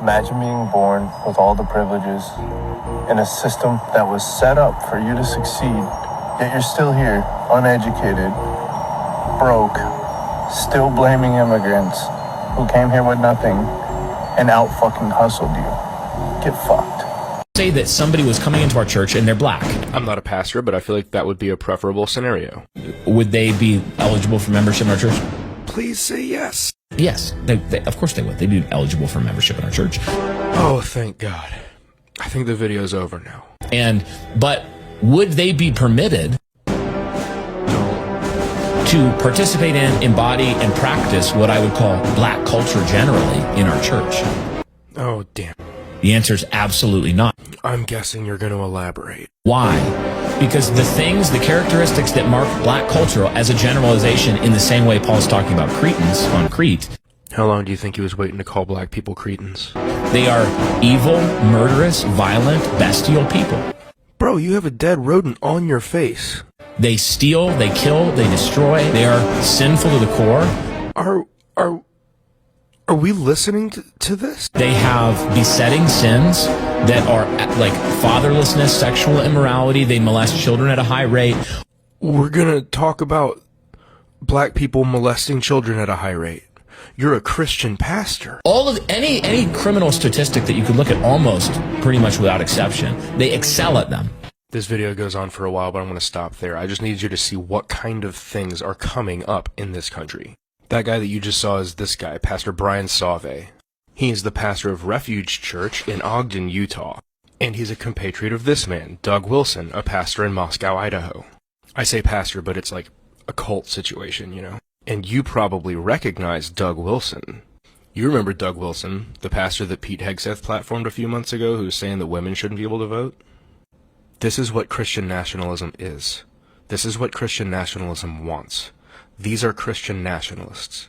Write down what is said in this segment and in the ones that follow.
Imagine being born with all the privileges in a system that was set up for you to succeed, yet you're still here, uneducated, broke, still blaming immigrants who came here with nothing and out fucking hustled you. Get fucked. Say that somebody was coming into our church and they're black. I'm not a pastor, but I feel like that would be a preferable scenario. Would they be eligible for membership in our church? Please say yes. Yes, of course they would. They'd be eligible for membership in our church. Oh, thank God. I think the video's over now. But would they be permitted to participate in, embody, and practice what I would call black culture generally in our church? Oh, damn. The answer is absolutely not. I'm guessing you're going to elaborate. Why? Because the characteristics that mark black culture as a generalization, in the same way Paul's talking about Cretans on Crete. How long do you think he was waiting to call black people Cretans? They are evil, murderous, violent, bestial people. Bro, you have a dead rodent on your face. They steal, they kill, they destroy. They are sinful to the core. Are we listening to this? They have besetting sins that are like fatherlessness, sexual immorality. They molest children at a high rate. We're gonna talk about black people molesting children at a high rate. You're a Christian pastor. All of any criminal statistic that you could look at, almost pretty much without exception, they excel at them. This video goes on for a while, but I'm going to stop there. I just need you to see what kind of things are coming up in this country. That guy that you just saw is this guy, Pastor Brian Sauve. He is the pastor of Refuge Church in Ogden, Utah. And he's a compatriot of this man, Doug Wilson, a pastor in Moscow, Idaho. I say pastor, but it's like a cult situation, you know? And you probably recognize Doug Wilson. You remember Doug Wilson, the pastor that Pete Hegseth platformed a few months ago, who was saying that women shouldn't be able to vote? This is what Christian nationalism is. This is what Christian nationalism wants. These are Christian nationalists.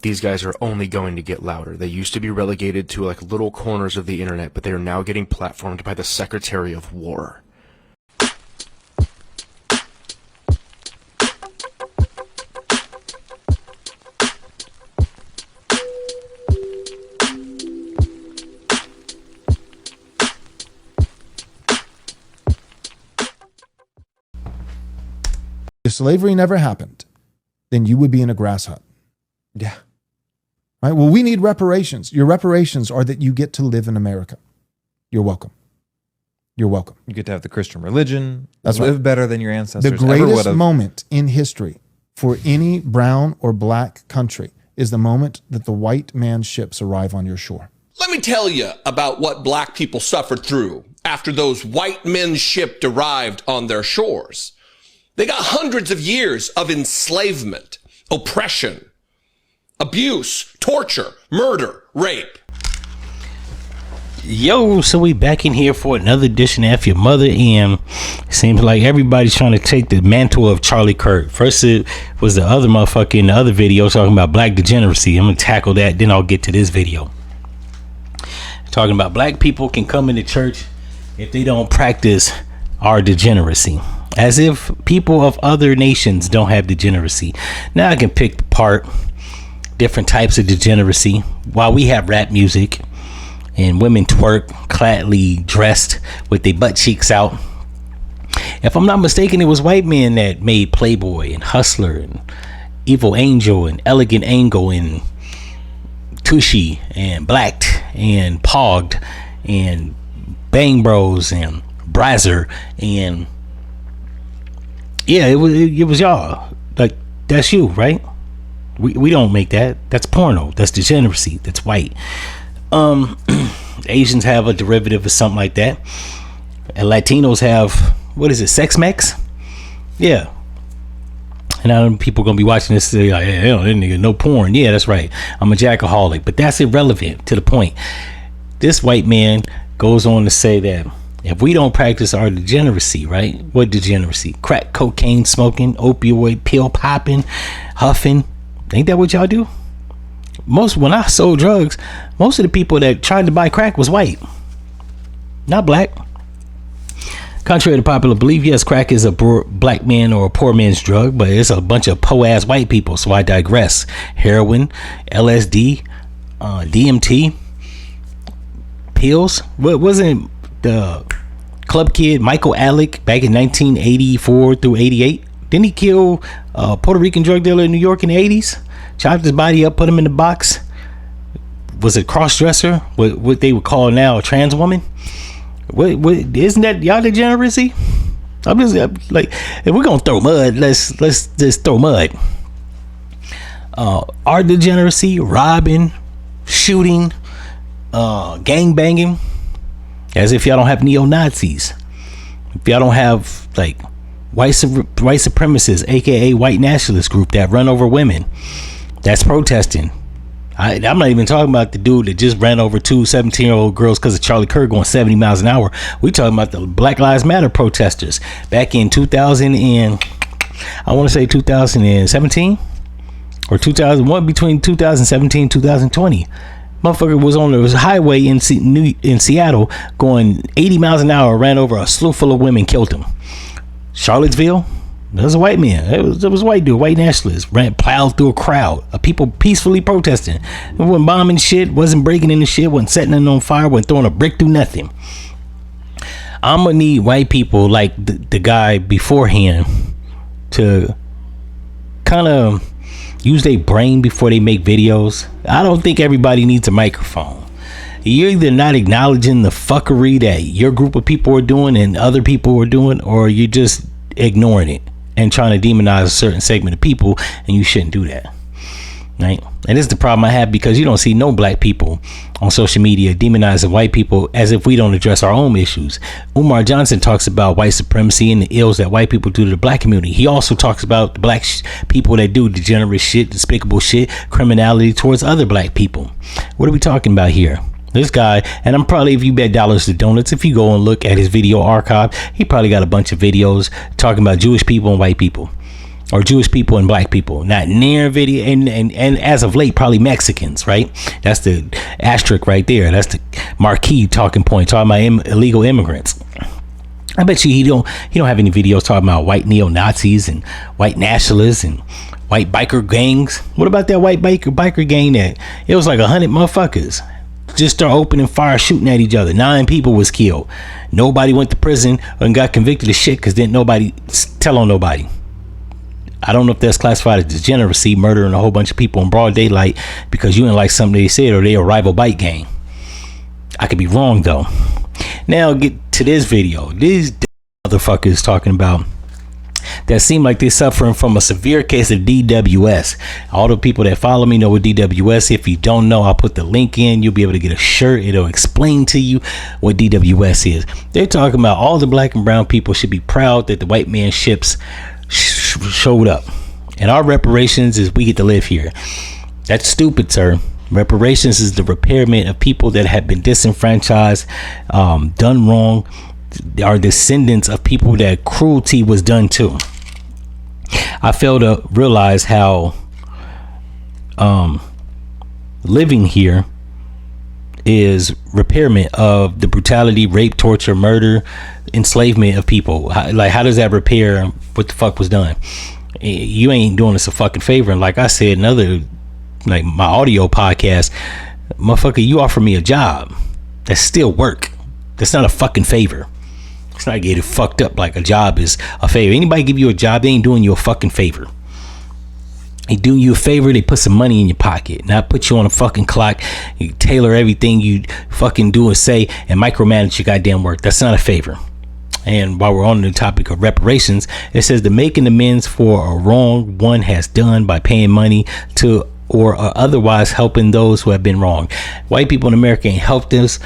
These guys are only going to get louder. They used to be relegated to like little corners of the internet, but they are now getting platformed by the Secretary of War. If slavery never happened, then you would be in a grass hut. Yeah. Right? Well, we need reparations. Your reparations are that you get to live in America. You're welcome. You're welcome. You get to have the Christian religion. That's live right. better than your ancestors. The greatest moment in history for any brown or black country is the moment that the white man's ships arrive on your shore. Let me tell you about what black people suffered through after those white men's ships arrived on their shores. They got hundreds of years of enslavement, oppression, abuse, torture, murder, rape. Yo, so we back in here for another edition of F-ya-Motha, and it seems like everybody's trying to take the mantle of Charlie Kirk. First it was the other motherfucker in the other video talking about black degeneracy. I'm gonna tackle that, then I'll get to this video. Talking about black people can come into church if they don't practice our degeneracy. As if people of other nations don't have degeneracy. Now I can pick apart different types of degeneracy. While we have rap music and women twerk gladly dressed with their butt cheeks out, if I'm not mistaken, it was white men that made Playboy and Hustler and Evil Angel and Elegant Angle and Tushy and Blacked and Pogged and Bang Bros and Brazzer and yeah, it was y'all. Like, that's you, right? We don't make that. That's porno. That's degeneracy. That's white. Asians have a derivative of something like that. And Latinos have, what is it, sex mex? Yeah. And now people gonna be watching this and say, like, hey, that nigga, no porn. Yeah, that's right. I'm a jackaholic. But that's irrelevant to the point. This white man goes on to say that if we don't practice our degeneracy, right? What degeneracy? Crack cocaine smoking, opioid pill popping, huffing. Ain't that what y'all do? When I sold drugs, most of the people that tried to buy crack was white, not black. Contrary to popular belief, yes, crack is a black man or a poor man's drug, but it's a bunch of po-ass white people, so I digress. Heroin, LSD, DMT, pills. What wasn't the club kid Michael Alec back in 1984 through 88? Didn't he kill a Puerto Rican drug dealer in New York in the 80s? Chopped his body up, put him in the box. Was a cross-dresser, what they would call now a trans woman. What isn't that y'all degeneracy? I'm just like, if we're gonna throw mud, let's just throw mud. Our degeneracy, robbing, shooting, gang banging, as if y'all don't have neo-Nazis. If y'all don't have like white supremacists, aka white nationalist group that run over women, that's protesting. I'm not even talking about the dude that just ran over two 17-year-old girls because of Charlie Kirk going 70 miles an hour. We talking about the Black Lives Matter protesters back in 2017 or 2001, between 2017 and 2020. Motherfucker was on the highway in Seattle going 80 miles an hour, ran over a slew full of women, killed him. Charlottesville, there was a white man. It was a white dude, white nationalist, plowed through a crowd of people peacefully protesting. It wasn't bombing shit, wasn't breaking into shit, wasn't setting it on fire, wasn't throwing a brick through nothing. I'm gonna need white people like the guy beforehand to kind of use their brain before they make videos. I don't think everybody needs a microphone. You're either not acknowledging the fuckery that your group of people are doing and other people are doing, or you're just ignoring it and trying to demonize a certain segment of people, and you shouldn't do that, right? And this is the problem I have, because you don't see no black people on social media demonizing white people as if we don't address our own issues. Umar Johnson talks about white supremacy and the ills that white people do to the black community. He also talks about the black people that do degenerate shit, despicable shit, criminality towards other black people. What are we talking about here? This guy, and I'm probably, if you bet dollars to donuts, if you go and look at his video archive, he probably got a bunch of videos talking about Jewish people and white people, or Jewish people and black people. Not near video, and as of late, probably Mexicans, right? That's the asterisk right there. That's the marquee talking point, talking about illegal immigrants. I bet you he don't have any videos talking about white neo-Nazis and white nationalists and white biker gangs. What about that white biker gang that it was like 100 motherfuckers just start opening fire, shooting at each other? 9 people was killed. Nobody went to prison and got convicted of shit because didn't nobody tell on nobody. I don't know if that's classified as degeneracy, murdering a whole bunch of people in broad daylight because you didn't like something they said, or they a rival bike gang. I could be wrong though. Now get to this video. These motherfuckers talking about that seem like they're suffering from a severe case of DWS. All the people that follow me know what DWS. If you don't know, I'll put the link in. You'll be able to get a shirt. It'll explain to you what DWS is. They're talking about all the black and brown people should be proud that the white man ships showed up, and our reparations is we get to live here. That's stupid, sir. Reparations is the repairment of people that have been disenfranchised, done wrong, are descendants of people that cruelty was done to. I fail to realize how living here is repairment of the brutality, rape, torture, murder, enslavement of people. How does that repair what the fuck was done? You ain't doing us a fucking favor. And like I said in other, like my audio podcast, motherfucker, you offer me a job. That's still work. That's not a fucking favor. It's not getting fucked up like a job is a favor. Anybody give you a job, they ain't doing you a fucking favor. They do you a favor, they put some money in your pocket, not put you on a fucking clock, you tailor everything you fucking do and say and micromanage your goddamn work. That's not a favor. And while we're on the topic of reparations, it says the making amends for a wrong one has done by paying money to or otherwise helping those who have been wronged. White people in America ain't helped us.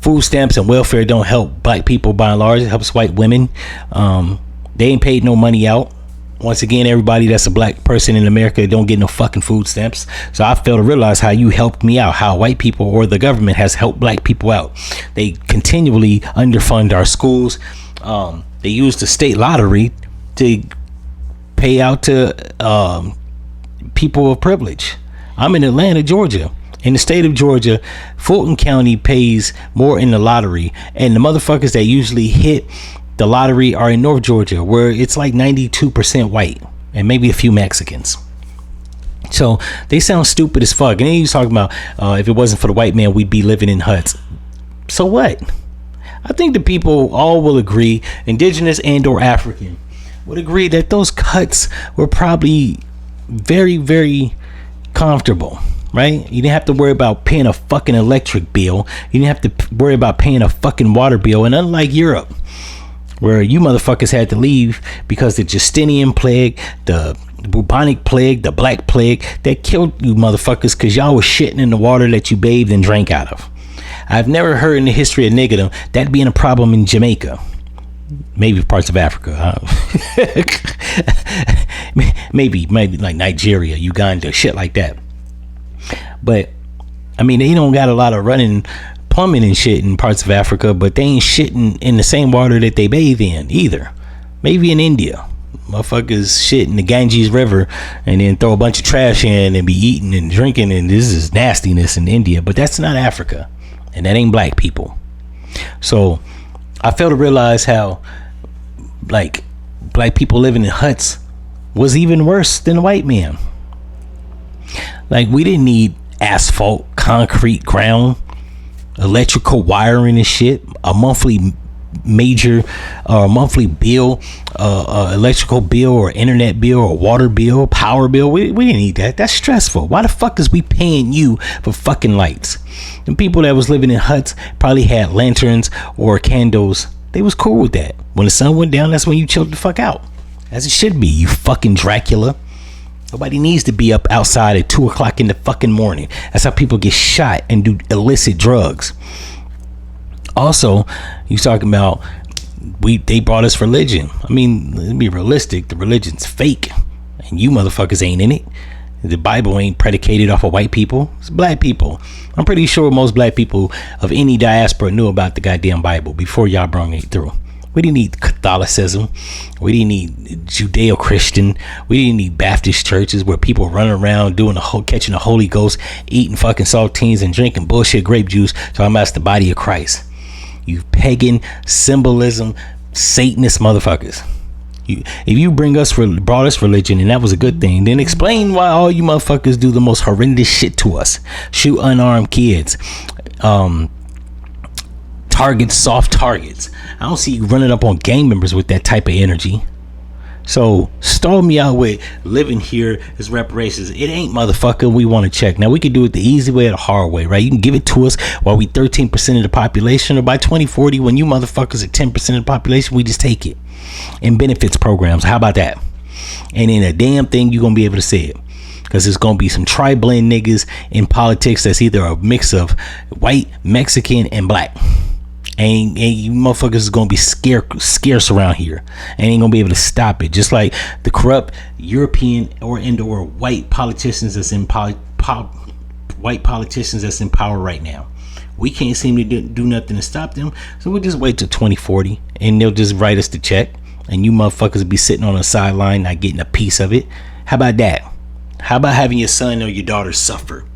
Food stamps and welfare don't help black people by and large. It helps white women. They ain't paid no money out. Once again, everybody that's a black person in America don't get no fucking food stamps. So I fail to realize how you helped me out, how white people or the government has helped black people out. They continually underfund our schools. They use the state lottery to pay out to people of privilege. I'm in Atlanta, Georgia. In the state of Georgia, Fulton County pays more in the lottery, and the motherfuckers that usually hit the lottery are in North Georgia, where it's like 92% white and maybe a few Mexicans. So they sound stupid as fuck. And then he's talking about if it wasn't for the white man, we'd be living in huts. So what? I think the people all will agree, indigenous and or African, would agree that those cuts were probably very, very comfortable, right? You didn't have to worry about paying a fucking electric bill. You didn't have to worry about paying a fucking water bill. And unlike Europe, where you motherfuckers had to leave because the Justinian plague, the bubonic plague, the black plague, that killed you motherfuckers because y'all was shitting in the water that you bathed and drank out of. I've never heard in the history of niggerdom that being a problem in Jamaica. Maybe parts of Africa. maybe like Nigeria, Uganda, shit like that. But I mean, they don't got a lot of running plumbing and shit in parts of Africa, but they ain't shitting in the same water that they bathe in either. Maybe in India, motherfuckers shit in the Ganges River and then throw a bunch of trash in and be eating and drinking, and this is nastiness in India. But that's not Africa, and that ain't black people. So I fail to realize how like black people living in huts was even worse than the white man. Like, we didn't need asphalt, concrete ground, electrical wiring and shit, a monthly major monthly bill, electrical bill or internet bill or water bill, power bill. We didn't need that. That's stressful. Why the fuck is we paying you for fucking lights? The people that was living in huts probably had lanterns or candles. They was cool with that. When the sun went down, that's when you chilled the fuck out, as it should be, you fucking Dracula. Nobody needs to be up outside at 2 o'clock in the fucking morning. That's how people get shot and do illicit drugs. Also, you talking about they brought us religion. I mean, let's be realistic. The religion's fake, and you motherfuckers ain't in it. The Bible ain't predicated off of white people. It's black people. I'm pretty sure most black people of any diaspora knew about the goddamn Bible before y'all brought it through. We didn't need Catholicism. We didn't need Judeo-Christian. We didn't need Baptist churches where people running around doing catching the Holy Ghost, eating fucking saltines and drinking bullshit grape juice, talking about it's the body of Christ. You pagan symbolism, Satanist motherfuckers. If you brought us religion and that was a good thing, then explain why all you motherfuckers do the most horrendous shit to us. Shoot unarmed kids. Target soft targets. I don't see you running up on gang members with that type of energy. So stall me out with living here is reparations. It ain't, motherfucker. We want to check. Now we can do it the easy way or the hard way, right? You can give it to us while we 13% of the population, or by 2040 when you motherfuckers are 10% of the population, we just take it. And benefits programs. How about that? And in a damn thing you're gonna be able to say it. Because there's going to be some tri-blend niggas in politics that's either a mix of white, Mexican, and black. And you motherfuckers is going to be scarce around here. And ain't going to be able to stop it. Just like the corrupt European or white politicians that's in white politicians that's in power right now. We can't seem to do nothing to stop them. So we'll just wait till 2040 and they'll just write us the check. And you motherfuckers be sitting on the sideline not getting a piece of it. How about that? How about having your son or your daughter suffer?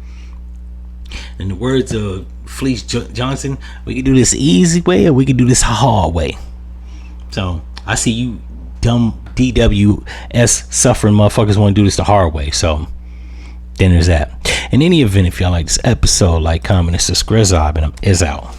In the words of Fleece Johnson, we can do this easy way or we can do this hard way. So I see you dumb DWS suffering motherfuckers want to do this the hard way. So then there's that. In any event, if y'all like this episode, like, comment, and subscribe, and I'm out.